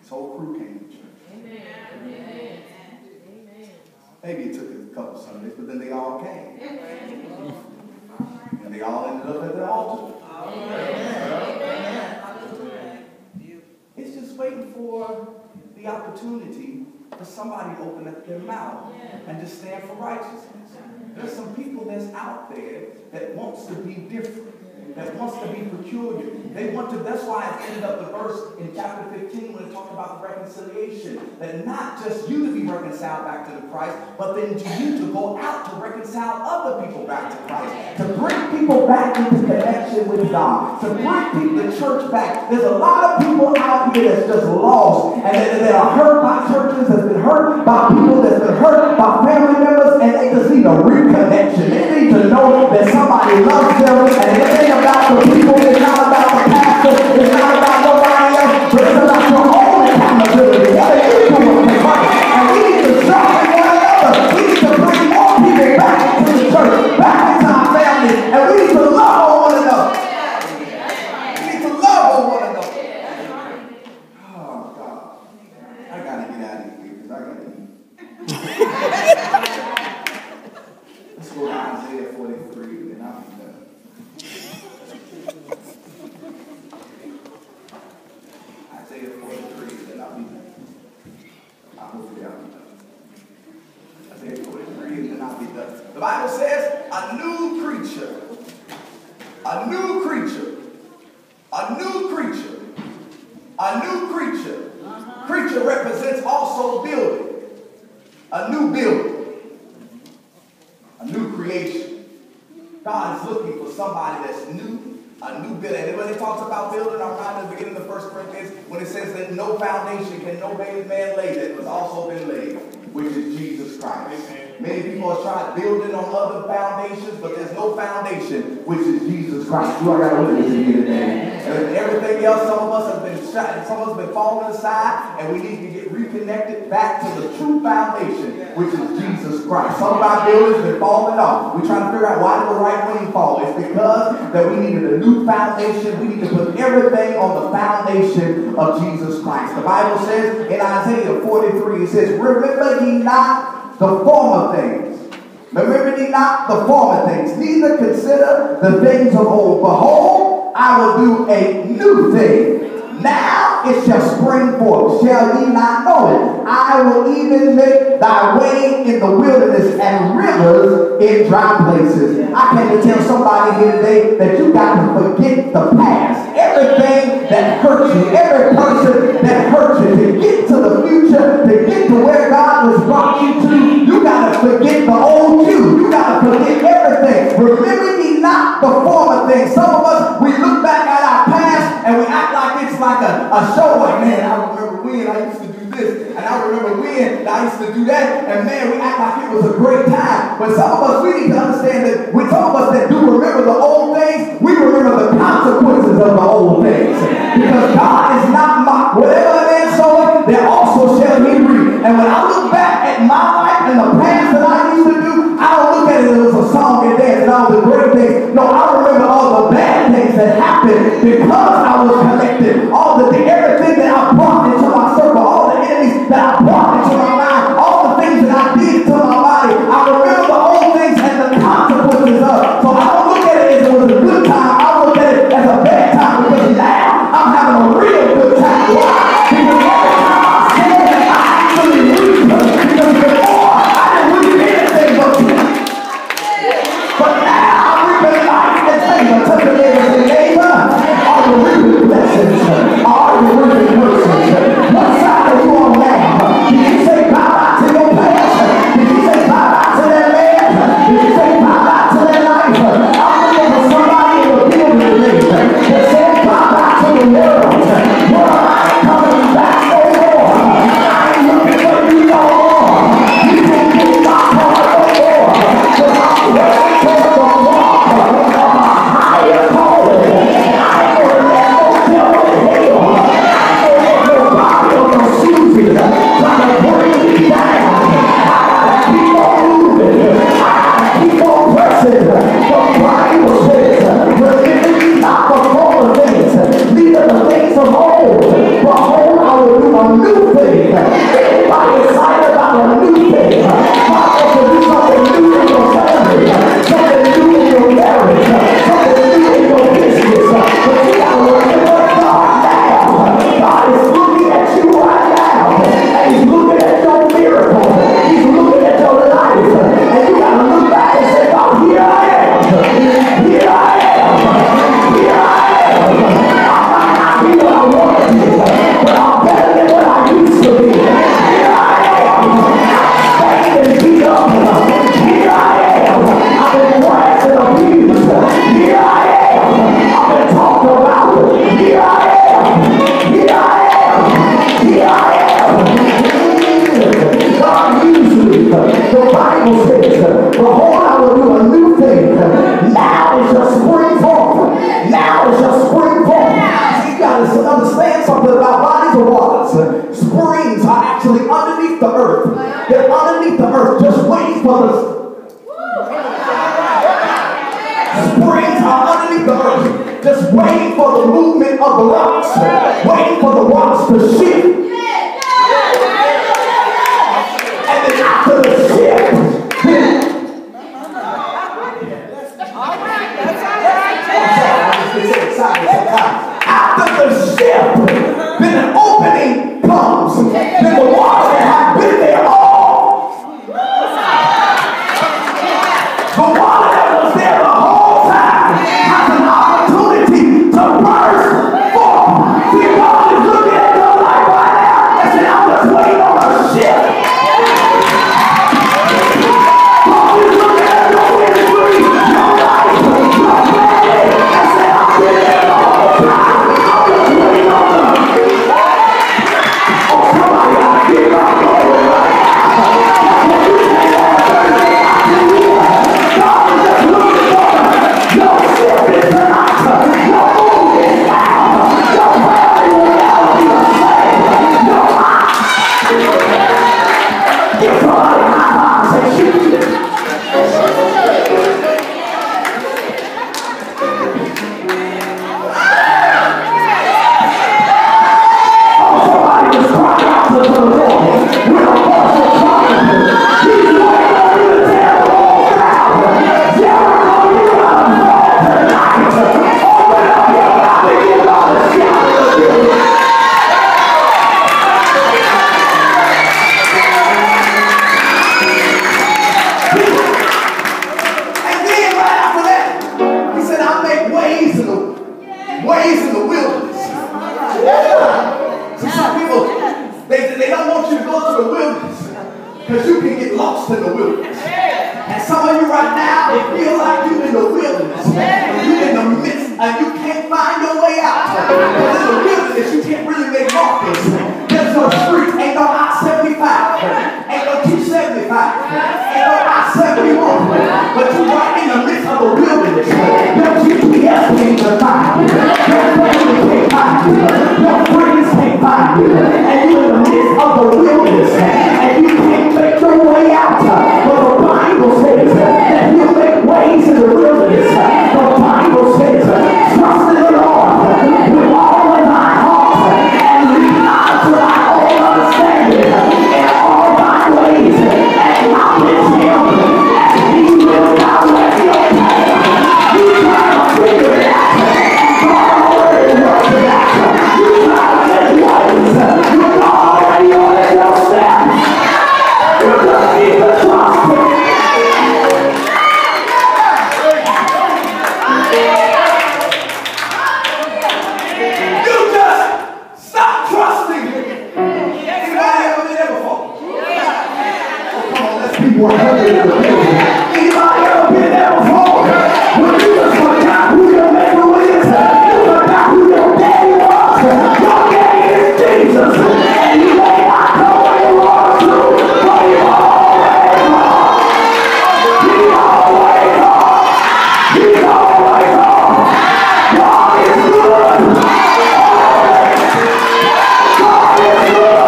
His whole crew came to church. Amen. Maybe it took a couple Sundays, but then they all came. And they all ended up at the altar. It's just waiting for the opportunity for somebody to open up their mouth and to stand for righteousness. There's some people that's out there that wants to be different, that wants to be peculiar. They want to, that's why it ended up the verse in chapter 15 when it talked about the reconciliation. That not just you to be reconciled back to the Christ, but then to you to go out to reconcile other people back to Christ. To bring people back into connection with God. To bring people, the church back. There's a lot of people out here that's just lost. And that are hurt by churches, that's been hurt by people, that's been hurt by family members. And they just need a reconnection. They need to know that somebody loves them. And it ain't about the people. It's not about the pastor. It's not about nobody else. But it's about your own accountability. What are you doing with money? And we need to sharpen one another. We need to bring more people back into the church, back into our families. And we need to love on one another. We need to love on one another. Oh, God. I got to get out of here because I got to eat. Let's go to Isaiah 43 and I'll be done. Isaiah 43 and I'll be done. Hopefully I'll be done. Isaiah 43 and then I'll be done. The Bible says a new creature. A new creature. A new creature. A new creature. Creature represents also building. A new building. A new creation. God is looking for somebody that's new, a new building. And when it talks about building, I'm right at the beginning of 1 Corinthians, when it says that no foundation can no man lay that was also been laid, which is Jesus Christ. Many people are trying building on other foundations, but there's no foundation, which is Jesus Christ. You all got to witness it here today. And everything else, some of us have been shot, some of us have been falling aside, and we need to get reconnected back to the true foundation, which is Jesus Christ. Some of our buildings have been falling off. We're trying to figure out why did the right wing fall. It's because that we needed a new foundation. We need to put everything on the foundation of Jesus Christ. The Bible says in Isaiah 43, it says, remember ye not the former things. Remember ye not the former things, neither consider the things of old. Behold, I will do a new thing. Now it shall spring forth. Shall ye not know it? I will even make thy way in the wilderness and rivers in dry places. I came to tell somebody here today that you got to forget the past. Everything that hurts you, every person that hurts you, to get to the future, to get to where God has brought you to, you got to forget the old you. You got to forget everything. Remember ye not the former things. Some of us, we look back at our past and we act like it's like a show. Like, man, I remember when I used to do this, and I remember when I used to do that, and man, we act like it was a great time. But some of us, we need to understand that with some of us that do remember the old things, we remember the consequences of the old things. Because God is not mocked. Whatever a man soweth, there also shall he reap. And when I look back at my life and the past that I used to do, I don't look at it as a song and dance and all the great things. No, I remember all the bad things that happened because I was connected. All the everything that I brought into my circle, all the enemies that I brought into my mind, all the things that I did to my body. I remember the old things and the consequences of. So I don't look at it as it was a good time. I look at it as a bad time because now I'm having a real good time. Why? Because every time I said that I actually reached her. Because before I didn't reach anything but peace. But now I'm reaping life and favor. Touch the neighbor and say, neighbor, are you to watch the ship. And then after the ship, after the ship, then an opening comes. Then the water that had been there all. The water that was there the whole time has an opportunity to burst forth. See, God is looking at your life right now and saying, I'm just waiting on a ship. God is looking at your ministry, your life, your family, and saying, I've been there the whole time. I'm just waiting on a oh, somebody ought to give God glory right now. That's what you say last Thursday. God is just looking for your ship is tonight. Your mood is down. Your family will never be the same. Your mind. Give somebody a high five and say, shoot it. Oh, somebody just cry out to the Lord with a voice of triumph. He's waiting on you to tear the walls down. Jericho, you're gonna fall tonight. Open up your mouth and give God a shout of victory. And then right after that, he said, I'll make ways in the wilderness. See, some people, they don't want you to go to the wilderness because you can get lost in the wilderness. And some of you right now, it feels like you're in the wilderness. You're in the midst and you can't find your way out. Because in the wilderness, you can't really make markers. There's no streets, ain't no I-75, ain't no 275, ain't no I-71. But you're right in the midst of the wilderness. Your GPS can't find you. Your family can't find you. Your friends can't find you. And you're in the midst of the wilderness. And you can't make your way out. But the Bible says that He'll make ways in the wilderness. The Bible says, trust in the Lord with all of thy heart and lean not to thy own understanding. In all thy ways acknowledge Him, and He will direct your path. You try to figure it out, and God already works it out. You try to make ways, you're already on your steps. You just need to trust Him. You just stop trusting Him. Anybody ever been there before? Oh, come on, let's people are hungry in the building. Anybody ever been there before? When you just forgot who your maker is, you forgot who your daddy was. Your daddy is Jesus. And you may not know where you are to, but you always are. He's always on. He's always on. God is good. God is good.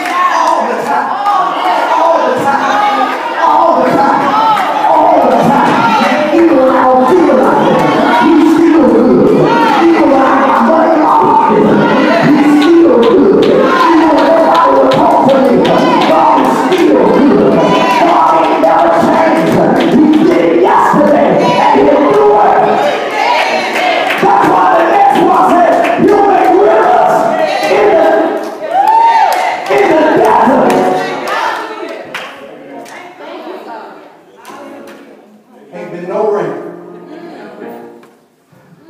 All the time.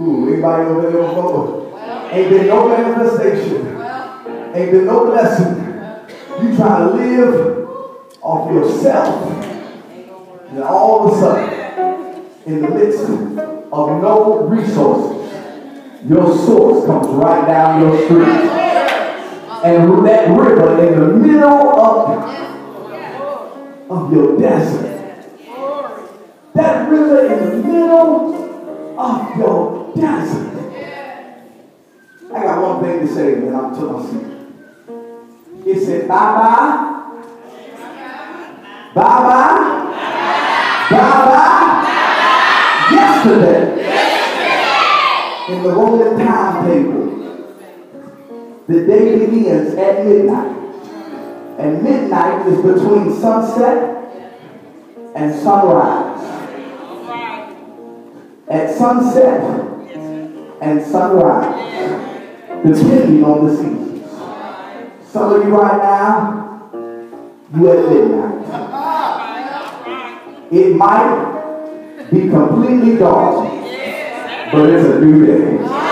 Anybody over there before? Ain't been no manifestation. Ain't been no blessing. You try to live off yourself. And all of a sudden, in the midst of no resources, your source comes right down your street. And that river in the middle of your desert. That river in the middle of your desert. I got one thing to say, and I'm to my seat. It said bye-bye Bye-bye. Bye-bye. Yesterday. In the Roman timetable, the day begins at midnight. And midnight is between sunset and sunrise. At sunset and sunrise, depending on the seasons. Some of you right now, you at midnight. It might be completely dark, but it's a new day.